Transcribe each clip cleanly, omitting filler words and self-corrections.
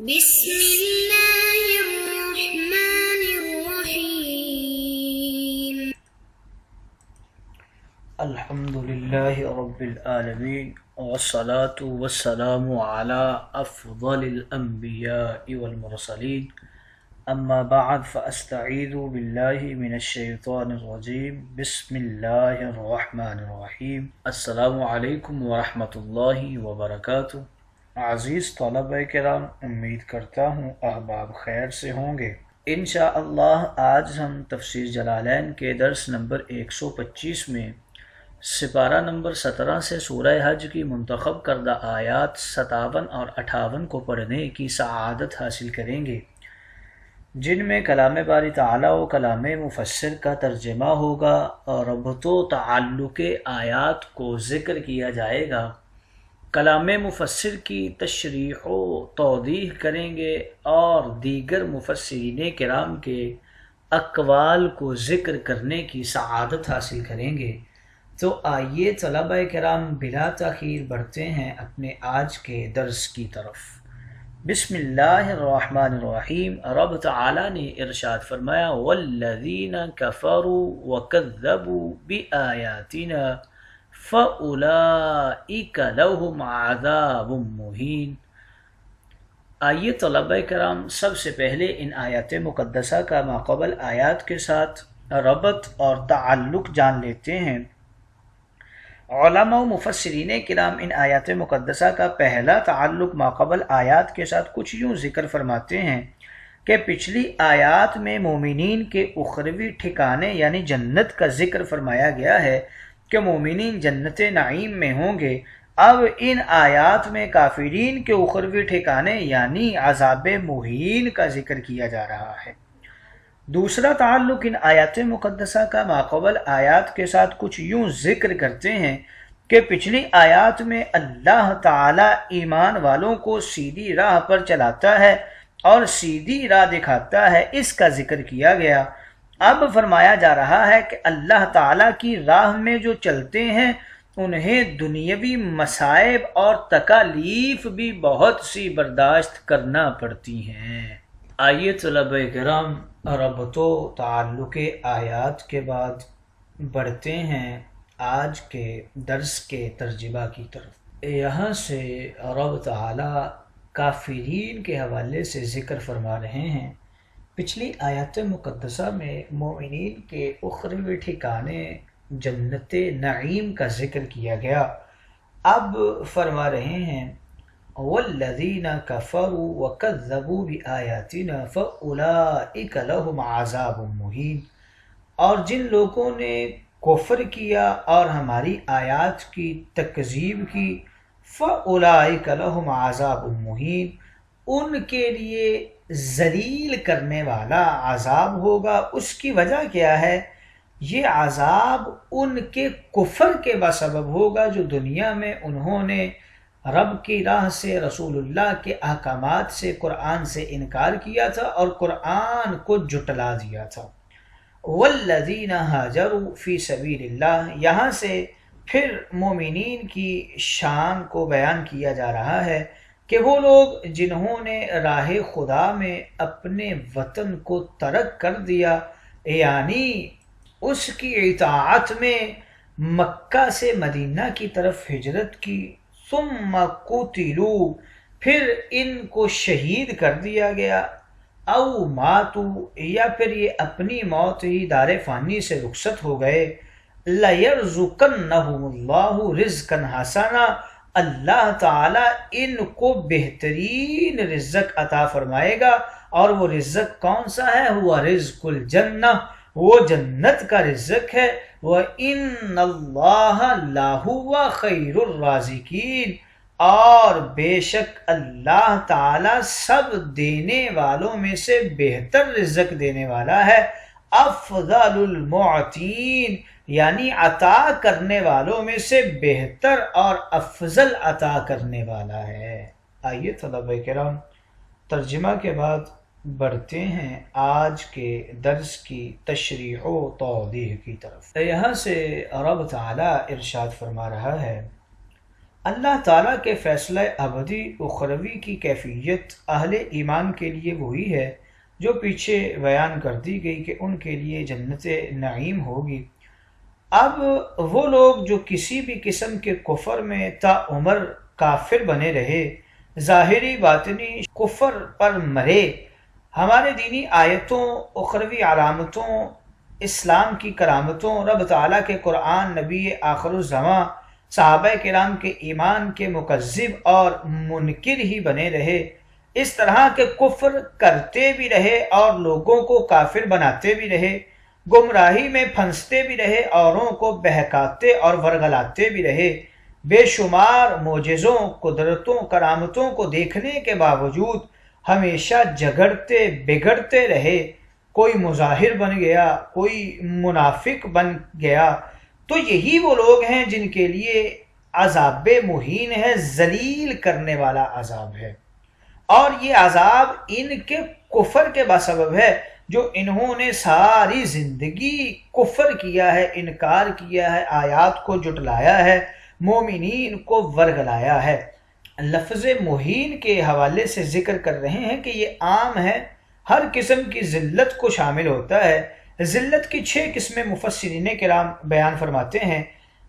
بسم اللہ الرحمن الرحیم الحمد للہ رب العالمین والصلاة والسلام علی افضل الانبیاء والمرسلین اما بعد فاستعیذ باللہ من الشیطان الرجیم بسم اللہ الرحمن الرحیم السلام علیکم ورحمۃ اللہ وبرکاتہ۔ عزیز طلبہ کرام، امید کرتا ہوں احباب خیر سے ہوں گے۔ انشاءاللہ آج ہم تفسیر جلالین کے درس نمبر 125 میں سپارہ نمبر 17 سے سورہ حج کی منتخب کردہ آیات 57 اور 58 کو پڑھنے کی سعادت حاصل کریں گے، جن میں کلام باری تعالیٰ و کلام مفسر کا ترجمہ ہوگا اور ربط و تعلق آیات کو ذکر کیا جائے گا۔ کلام مفسر کی تشریح و توضیح کریں گے اور دیگر مفسرین کرام کے اقوال کو ذکر کرنے کی سعادت حاصل کریں گے۔ تو آئیے طلبہ کرام بلا تاخیر بڑھتے ہیں اپنے آج کے درس کی طرف۔ بسم اللہ الرحمن الرحیم۔ رب تعالی نے ارشاد فرمایا والذین کفروا وکذبوا بآیاتنا فَأُولَئِكَ لَهُمْ عَذَابٌ مُّهِینٌ۔ آئیے طلبہ کرام سب سے پہلے ان آیات مقدسہ کا ماقبل آیات کے ساتھ ربط اور تعلق جان لیتے ہیں۔ علماء و مفسرین کرام ان آیات مقدسہ کا پہلا تعلق ماقبل آیات کے ساتھ کچھ یوں ذکر فرماتے ہیں کہ پچھلی آیات میں مومنین کے اخروی ٹھکانے یعنی جنت کا ذکر فرمایا گیا ہے کہ مومنین جنت نعیم میں ہوں گے۔ اب ان آیات میں کافرین کے اخروی ٹھکانے یعنی عذاب مہین کا ذکر کیا جا رہا ہے۔ دوسرا تعلق ان آیات مقدسہ کا ماقبل آیات کے ساتھ کچھ یوں ذکر کرتے ہیں کہ پچھلی آیات میں اللہ تعالی ایمان والوں کو سیدھی راہ پر چلاتا ہے اور سیدھی راہ دکھاتا ہے، اس کا ذکر کیا گیا۔ اب فرمایا جا رہا ہے کہ اللہ تعالیٰ کی راہ میں جو چلتے ہیں انہیں دنیاوی مصائب اور تکالیف بھی بہت سی برداشت کرنا پڑتی ہیں۔ آئیے طلبہ کرام ربط و تعلق آیات کے بعد بڑھتے ہیں آج کے درس کے ترجمہ کی طرف۔ یہاں سے رب تعالیٰ کافرین کے حوالے سے ذکر فرما رہے ہیں۔ پچھلی آیات مقدسہ میں مومنین کے اخروی ٹھکانے جنت نعیم کا ذکر کیا گیا۔ اب فرما رہے ہیں والذین کفروا وکذبوا بآیاتنا فاولئک لهم عذاب مہین، اور جن لوگوں نے کفر کیا اور ہماری آیات کی تکذیب کی فاولئک لهم عذاب مہین، ان کے لیے ذلیل کرنے والا عذاب ہوگا۔ اس کی وجہ کیا ہے؟ یہ عذاب ان کے کفر کے بسبب ہوگا جو دنیا میں انہوں نے رب کی راہ سے، رسول اللہ کے احکامات سے، قرآن سے انکار کیا تھا اور قرآن کو جھٹلا دیا تھا۔ والذین ہاجروا فی سبیل اللہ، یہاں سے پھر مومنین کی شان کو بیان کیا جا رہا ہے کہ وہ لوگ جنہوں نے راہ خدا میں اپنے وطن کو ترک کر دیا یعنی اس کی اطاعت میں مکہ سے مدینہ کی طرف ہجرت کی، ثم قتلوا، پھر ان کو شہید کر دیا گیا، او ماتوا، یا پھر یہ اپنی موت ہی دار فانی سے رخصت ہو گئے، لَيَرْزُقَنَّهُمُ اللَّهُ رِزْقًا حَسَنًا، اللہ تعالیٰ ان کو بہترین رزق عطا فرمائے گا، اور وہ رزق کون سا ہے؟ ہوا رزق الجنہ، وہ جنت کا رزق ہے۔ وَإِنَّ اللَّهَ لَهُوَ خَيْرُ الرَّازِقِينَ، اور بے شک اللہ تعالیٰ سب دینے والوں میں سے بہتر رزق دینے والا ہے۔ افضل المعطین، یعنی عطا کرنے والوں میں سے بہتر اور افضل عطا کرنے والا ہے۔ آئیے طلبہ کرام ترجمہ کے بعد بڑھتے ہیں آج کے درس کی تشریح و توضیح کی طرف۔ یہاں سے رب تعالیٰ ارشاد فرما رہا ہے اللہ تعالیٰ کے فیصلہ ابدی اخروی کی کیفیت اہل ایمان کے لیے وہی ہے جو پیچھے بیان کر دی گئی کہ ان کے لیے جنت نعیم ہوگی۔ اب وہ لوگ جو کسی بھی قسم کے کفر میں تا عمر کافر بنے رہے، ظاہری باطنی کفر پر مرے، ہمارے دینی آیتوں، اخروی علامتوں، اسلام کی کرامتوں، رب تعالیٰ کے قرآن، نبی آخر الزماں، صحابہ کرام کے ایمان کے مکذب اور منکر ہی بنے رہے، اس طرح کے کفر کرتے بھی رہے اور لوگوں کو کافر بناتے بھی رہے، گمراہی میں پھنستے بھی رہے، اوروں کو بہکاتے اور ورگلاتے بھی رہے، بے شمار معجزوں، قدرتوں، کرامتوں کو دیکھنے کے باوجود ہمیشہ جھگڑتے بگڑتے رہے، کوئی مظاہر بن گیا، کوئی منافق بن گیا، تو یہی وہ لوگ ہیں جن کے لیے عذاب مہین ہے، ذلیل کرنے والا عذاب ہے، اور یہ عذاب ان کے کفر کے بسبب ہے جو انہوں نے ساری زندگی کفر کیا ہے، انکار کیا ہے، آیات کو جھٹلایا ہے، مومنین کو ورگلایا ہے۔ لفظ مہین کے حوالے سے ذکر کر رہے ہیں کہ یہ عام ہے، ہر قسم کی ذلت کو شامل ہوتا ہے۔ ذلت کی 6 قسمیں مفسرین کرام بیان فرماتے ہیں۔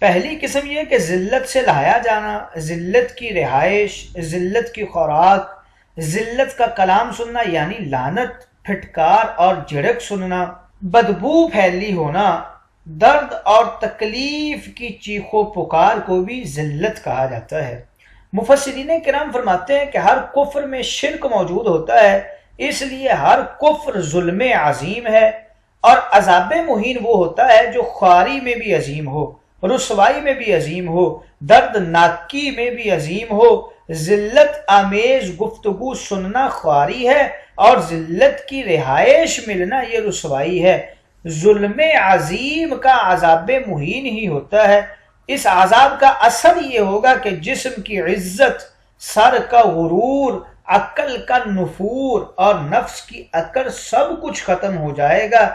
پہلی قسم یہ کہ ذلت سے لایا جانا، ذلت کی رہائش، ذلت کی خوراک، ذلت کا کلام سننا یعنی لعنت، پھٹکار اور جھڑک سننا، بدبو پھیلی ہونا، درد اور تکلیف کی چیخ و پکار کو بھی ذلت کہا جاتا ہے۔ مفسرین کرام فرماتے ہیں کہ ہر کفر میں شرک موجود ہوتا ہے، اس لیے ہر کفر ظلم عظیم ہے، اور عذاب مہین وہ ہوتا ہے جو خواری میں بھی عظیم ہو، رسوائی میں بھی عظیم ہو، دردناکی میں بھی عظیم ہو۔ ذلت آمیز گفتگو سننا خواری ہے، اور ذلت کی رہائش ملنا یہ رسوائی ہے۔ ظلم عظیم کا عذاب مہین ہی ہوتا ہے۔ اس عذاب کا اثر یہ ہوگا کہ جسم کی عزت، سر کا غرور، عقل کا نفور اور نفس کی اکڑ سب کچھ ختم ہو جائے گا۔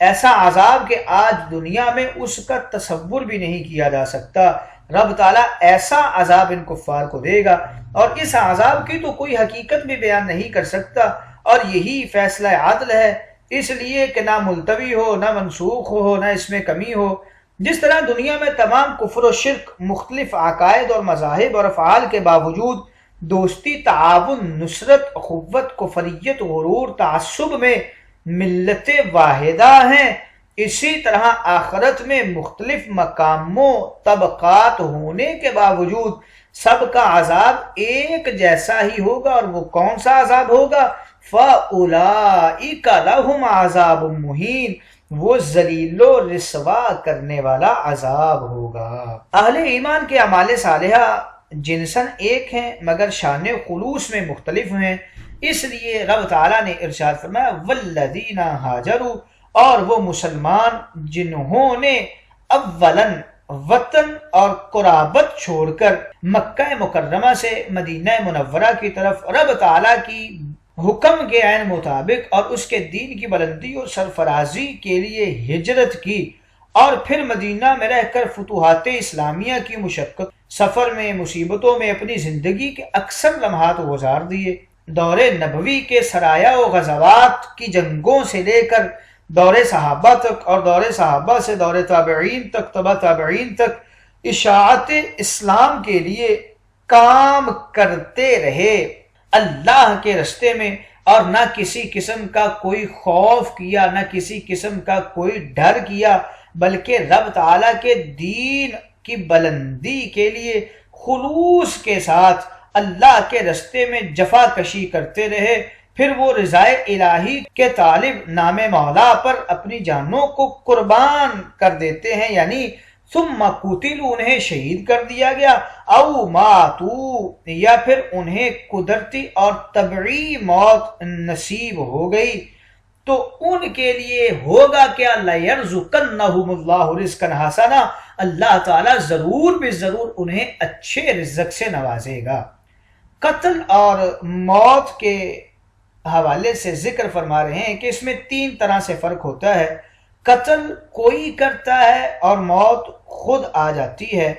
ایسا عذاب کہ آج دنیا میں اس کا تصور بھی نہیں کیا جا سکتا۔ رب تعالیٰ ایسا عذاب ان کفار کو دے گا، اور اس عذاب کی تو کوئی حقیقت بھی بیان نہیں کر سکتا، اور یہی فیصلہ عدل ہے، اس لیے کہ نہ ملتوی ہو، نہ منسوخ ہو، نہ اس میں کمی ہو۔ جس طرح دنیا میں تمام کفر و شرک، مختلف عقائد اور مذاہب اور افعال کے باوجود دوستی، تعاون، نصرت، اخوت، کفریت، غرور، تعصب میں ملت واحدہ ہیں، اسی طرح آخرت میں مختلف مقاموں، طبقات ہونے کے باوجود سب کا عذاب ایک جیسا ہی ہوگا، اور وہ کون سا عذاب ہوگا؟ فَأُولَئِكَ لَهُمْ عَذَابٌ مُّهِينٌ، وہ ذلیل و رسوا کرنے والا عذاب ہوگا۔ اہل ایمان کے اعمال صالحہ جنساً ایک ہیں مگر شان خلوص میں مختلف ہیں، اس لیے رب تعالیٰ نے ارشاد فرمایا والذین ہاجروا، اور وہ مسلمان جنہوں نے اولاً وطن اور قرابت چھوڑ کر مکہ مکرمہ سے مدینہ منورہ کی طرف رب تعالیٰ کی حکم کے عین مطابق اور اس کے دین کی بلندی اور سرفرازی کے لیے ہجرت کی، اور پھر مدینہ میں رہ کر فتوحات اسلامیہ کی مشقت، سفر میں، مصیبتوں میں اپنی زندگی کے اکثر لمحات گزار دیے۔ دور نبوی کے سرایا و غزوات کی جنگوں سے لے کر دور صحابہ تک، اور دور صحابہ سے دور تابعین تک، تبع تابعین تک اشاعت اسلام کے لیے کام کرتے رہے اللہ کے رستے میں، اور نہ کسی قسم کا کوئی خوف کیا، نہ کسی قسم کا کوئی ڈر کیا، بلکہ رب تعالیٰ کے دین کی بلندی کے لیے خلوص کے ساتھ اللہ کے رستے میں جفا کشی کرتے رہے۔ پھر وہ رضائے الہی کے طالب نام مولا پر اپنی جانوں کو قربان کر دیتے ہیں، یعنی ثم قتلوا، انہیں شہید کر دیا گیا، او ماتوا، یا پھر انہیں قدرتی اور طبعی موت نصیب ہو گئی، تو ان کے لیے ہوگا کیا؟ لَيَرْزُقَنَّهُمُ اللَّهُ رِزْقًا حَسَنًا، اللہ تعالیٰ ضرور بے ضرور انہیں اچھے رزق سے نوازے گا۔ قتل اور موت کے حوالے سے ذکر فرما رہے ہیں کہ اس میں 3 طرح سے فرق ہوتا ہے۔ قتل کوئی کرتا ہے اور موت خود آ جاتی ہے۔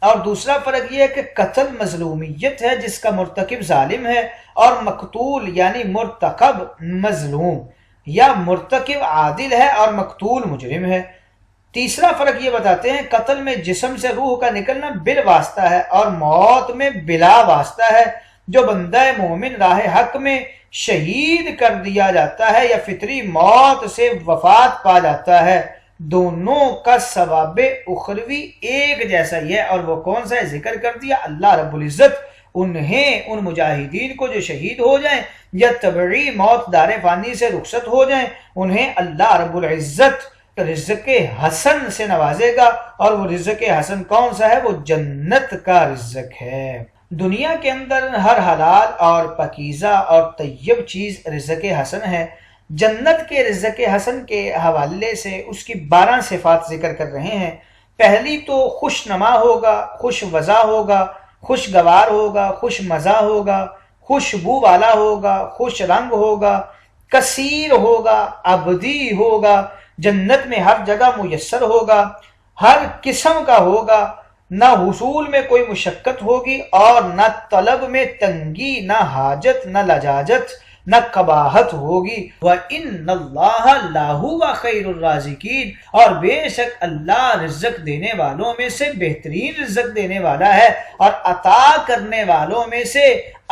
اور دوسرا فرق یہ ہے کہ قتل مظلومیت ہے جس کا مرتکب ظالم ہے، اور مقتول یعنی مرتکب مظلوم یا مرتکب عادل ہے اور مقتول مجرم ہے۔ تیسرا فرق یہ بتاتے ہیں قتل میں جسم سے روح کا نکلنا بالواسطہ ہے اور موت میں بلا واسطہ ہے۔ جو بندہ مومن راہ حق میں شہید کر دیا جاتا ہے یا فطری موت سے وفات پا جاتا ہے، دونوں کا ثواب اخروی ایک جیسا ہی ہے، اور وہ کون سا ہے؟ ذکر کر دیا اللہ رب العزت انہیں، ان مجاہدین کو جو شہید ہو جائیں یا طبعی موت دار فانی سے رخصت ہو جائیں، انہیں اللہ رب العزت رزق حسن سے نوازے گا، اور وہ رزق حسن کون سا ہے؟ وہ جنت کا رزق ہے۔ دنیا کے اندر ہر حلال اور پاکیزہ اور طیب چیز رزق حسن ہے۔ جنت کے رزق حسن کے حوالے سے اس کی 12 صفات ذکر کر رہے ہیں۔ پہلی تو خوش نما ہوگا، خوش وضع ہوگا، خوشگوار ہوگا، خوش مزہ ہوگا، خوشبو والا ہوگا، خوش رنگ ہوگا، کثیر ہوگا، ابدی ہوگا، جنت میں ہر جگہ میسر ہوگا، ہر قسم کا ہوگا، نہ حصول میں کوئی مشقت ہوگی اور نہ طلب میں تنگی، نہ حاجت، نہ لجاجت، نہ قباحت ہوگی۔ وَإِنَّ اللَّهَ لَهُوَ خَيْرُ الرَّازِقِينَ، اور بے شک اللہ رزق دینے والوں میں سے بہترین رزق دینے والا ہے، اور عطا کرنے والوں میں سے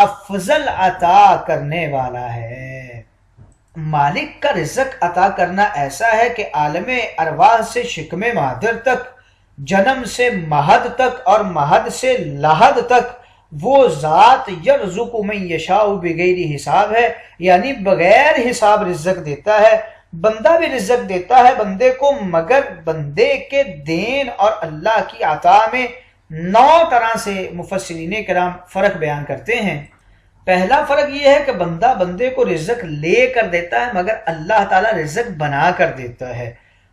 افضل عطا کرنے والا ہے۔ مالک کا رزق عطا کرنا ایسا ہے کہ عالم ارواح سے شکم مادر تک، جنم سے مہد تک اور مہد سے لحد تک وہ ذات یرزق من یشاء بغیر حساب ہے، یعنی بغیر حساب رزق دیتا ہے۔ بندہ بھی رزق دیتا ہے بندے کو، مگر بندے کے دین اور اللہ کی عطا میں 9 طرح سے مفسرین کرام فرق بیان کرتے ہیں۔ پہلا فرق یہ ہے کہ بندہ بندے کو رزق لے کر دیتا ہے، مگر اللہ تعالیٰ رزق بنا کر دیتا ہے۔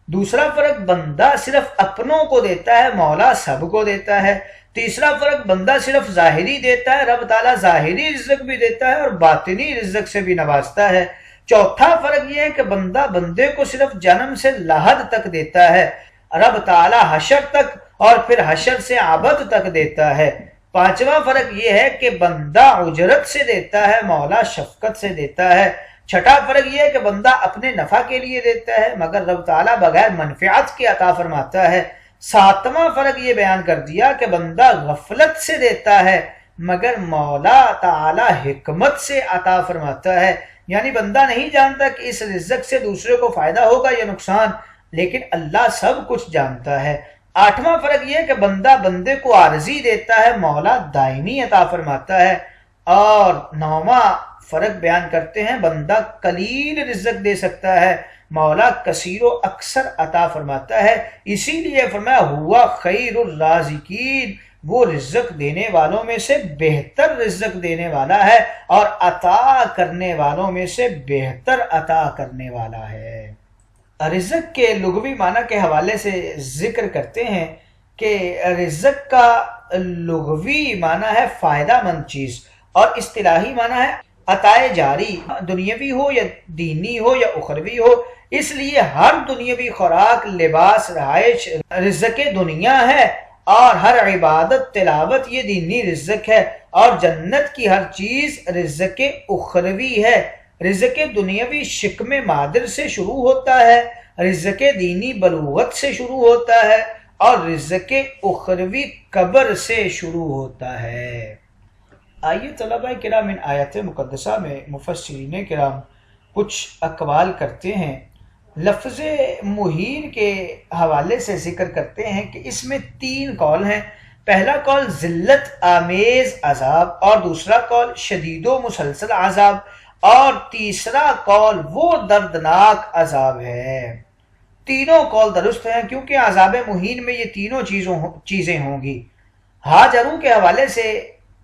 دوسرا فرق بندہ صرف اپنوں کو دیتا ہے، مولا سب کو دیتا ہے۔ تیسرا فرق بندہ صرف ظاہری دیتا ہے، رب تعالیٰ ظاہری رزق بھی دیتا ہے اور باطنی رزق سے بھی نوازتا ہے۔ چوتھا فرق یہ ہے کہ بندہ بندے کو صرف جنم سے لحد تک دیتا ہے، رب تعالیٰ حشر تک اور پھر حشر سے ابد تک دیتا ہے۔ پانچواں فرق یہ ہے کہ بندہ اجرت سے دیتا ہے، مولا شفقت سے دیتا ہے۔ چھٹا فرق یہ ہے کہ بندہ اپنے نفع کے لیے دیتا ہے، مگر رب تعالیٰ بغیر منفعت کے عطا فرماتا ہے۔ ساتواں فرق یہ بیان کر دیا کہ بندہ غفلت سے دیتا ہے، مگر مولا تعالیٰ حکمت سے عطا فرماتا ہے، یعنی بندہ نہیں جانتا کہ اس رزق سے دوسرے کو فائدہ ہوگا یا نقصان، لیکن اللہ سب کچھ جانتا ہے۔ آٹھواں فرق یہ ہے کہ بندہ بندے کو عارضی دیتا ہے، مولا دائمی عطا فرماتا ہے۔ اور نوواں فرق بیان کرتے ہیں بندہ قلیل رزق دے سکتا ہے، مولا کثیر و اکثر عطا فرماتا ہے۔ اسی لیے فرمایا ہوا خیر الرازقین، وہ رزق دینے والوں میں سے بہتر رزق دینے والا ہے اور عطا کرنے والوں میں سے بہتر عطا کرنے والا ہے۔ رزق کے لغوی معنی کے حوالے سے ذکر کرتے ہیں کہ رزق کا لغوی معنی ہے فائدہ مند چیز، اور اصطلاحی معنی ہے عطائے جاری، دنیاوی ہو یا دینی ہو یا اخروی ہو۔ اس لیے ہر دنیاوی خوراک، لباس، رہائش رزق دنیا ہے، اور ہر عبادت، تلاوت یہ دینی رزق ہے، اور جنت کی ہر چیز رزق اخروی ہے۔ رزق دنیاوی شکم مادر سے شروع ہوتا ہے، رزق دینی بلوغت سے شروع ہوتا ہے، اور رزق اخروی قبر سے شروع ہوتا ہے۔ آئیے طلبہ کرام ان آیات مقدسہ میں مفسرین کرام کچھ اقوال کرتے ہیں۔ لفظ مہین کے حوالے سے ذکر کرتے ہیں کہ اس میں 3 قول ہیں۔ پہلا قول ذلت آمیز عذاب، اور دوسرا قول شدید و مسلسل عذاب، اور تیسرا قول وہ دردناک عذاب ہے۔ تینوں قول درست ہیں کیونکہ عذاب مہین میں یہ تینوں چیزیں ہوں گی۔ ہاجروں کے حوالے سے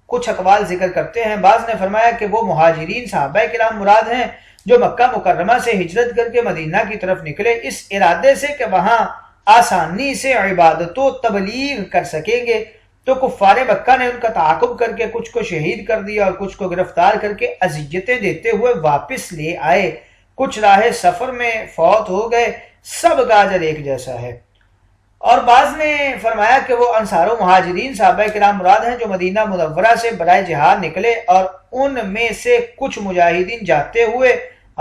کچھ اقوال ذکر کرتے ہیں۔ بعض نے فرمایا کہ وہ مہاجرین صحابہ کرام مراد ہیں جو مکہ مکرمہ سے ہجرت کر کے مدینہ کی طرف نکلے، اس ارادے سے کہ وہاں آسانی سے عبادت و تبلیغ کر سکیں گے۔ تو کفار مکہ نے ان کا تعاقب کر کے کچھ کو شہید کر دیا اور کچھ کو گرفتار کر کے اذیتیں دیتے ہوئے واپس لے آئے۔ کچھ راہ سفر میں فوت ہو گئے، سب کا اجر ایک جیسا ہے۔ اور بعض نے فرمایا کہ وہ انصار و مہاجرین صحابہ کرام مراد ہیں جو مدینہ منورہ سے برائے جہاد نکلے، اور ان میں سے کچھ مجاہدین جاتے ہوئے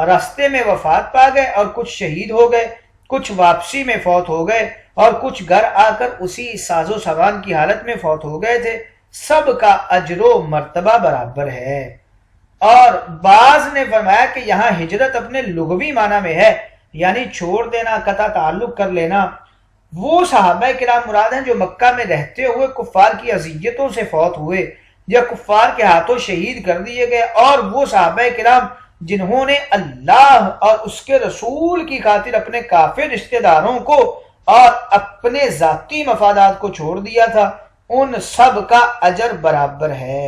راستے میں وفات پا گئے اور کچھ شہید ہو گئے، کچھ واپسی میں فوت ہو گئے اور کچھ گھر آ کر اسی ساز و سامان کی حالت میں فوت ہو گئے تھے۔ سب کا اجر و مرتبہ برابر ہے۔ اور بعض نے فرمایا کہ یہاں ہجرت اپنے لغوی معنی میں ہے، یعنی چھوڑ دینا، قطع تعلق کر لینا۔ وہ صحابہ کرام مراد ہیں جو مکہ میں رہتے ہوئے کفار کی اذیتوں سے فوت ہوئے یا کفار کے ہاتھوں شہید کر دیے گئے، اور وہ صحابہ کرام جنہوں نے اللہ اور اس کے رسول کی خاطر اپنے کافر رشتہ داروں کو اور اپنے ذاتی مفادات کو چھوڑ دیا تھا، ان سب کا اجر برابر ہے۔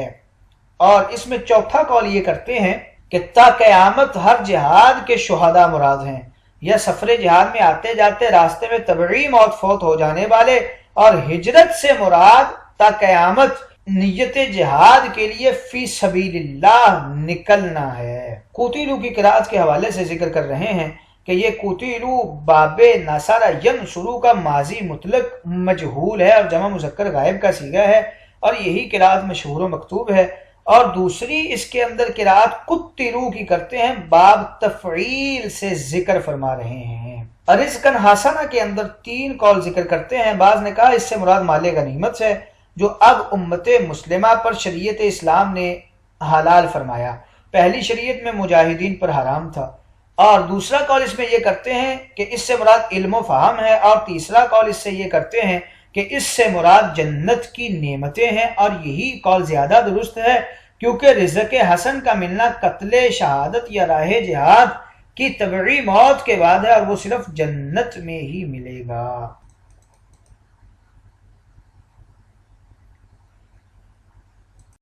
اور اس میں چوتھا قول یہ کرتے ہیں کہ تا قیامت ہر جہاد کے شہداء مراد ہیں، یا سفر جہاد میں آتے جاتے راستے میں طبعی موت فوت ہو جانے والے، اور ہجرت سے مراد تا قیامت نیت جہاد کے لیے فی سبیل اللہ نکلنا ہے۔ قوتلو کی قرأت کے حوالے سے ذکر کر رہے ہیں کہ یہ قوتلو باب نصر ینصرو کا ماضی مطلق مجہول ہے اور جمع مذکر غائب کا صیغہ ہے، اور یہی قرأت مشہور و مکتوب ہے۔ اور دوسری اس کے اندر قرأت قتلو کی کرتے ہیں، باب تفعیل سے ذکر فرما رہے ہیں۔ رزقاً حسنہ کے اندر 3 قول ذکر کرتے ہیں۔ بعض نے کہا اس سے مراد مال غنیمت ہے جو اب امت مسلمہ پر شریعت اسلام نے حلال فرمایا، پہلی شریعت میں مجاہدین پر حرام تھا۔ اور دوسرا قول اس میں یہ کرتے ہیں کہ اس سے مراد علم و فہم ہے، اور تیسرا قول اس سے یہ کرتے ہیں کہ اس سے مراد جنت کی نعمتیں ہیں، اور یہی قول زیادہ درست ہے کیونکہ رزق حسن کا ملنا قتل شہادت یا راہ جہاد کی طبعی موت کے بعد ہے، اور وہ صرف جنت میں ہی ملے گا۔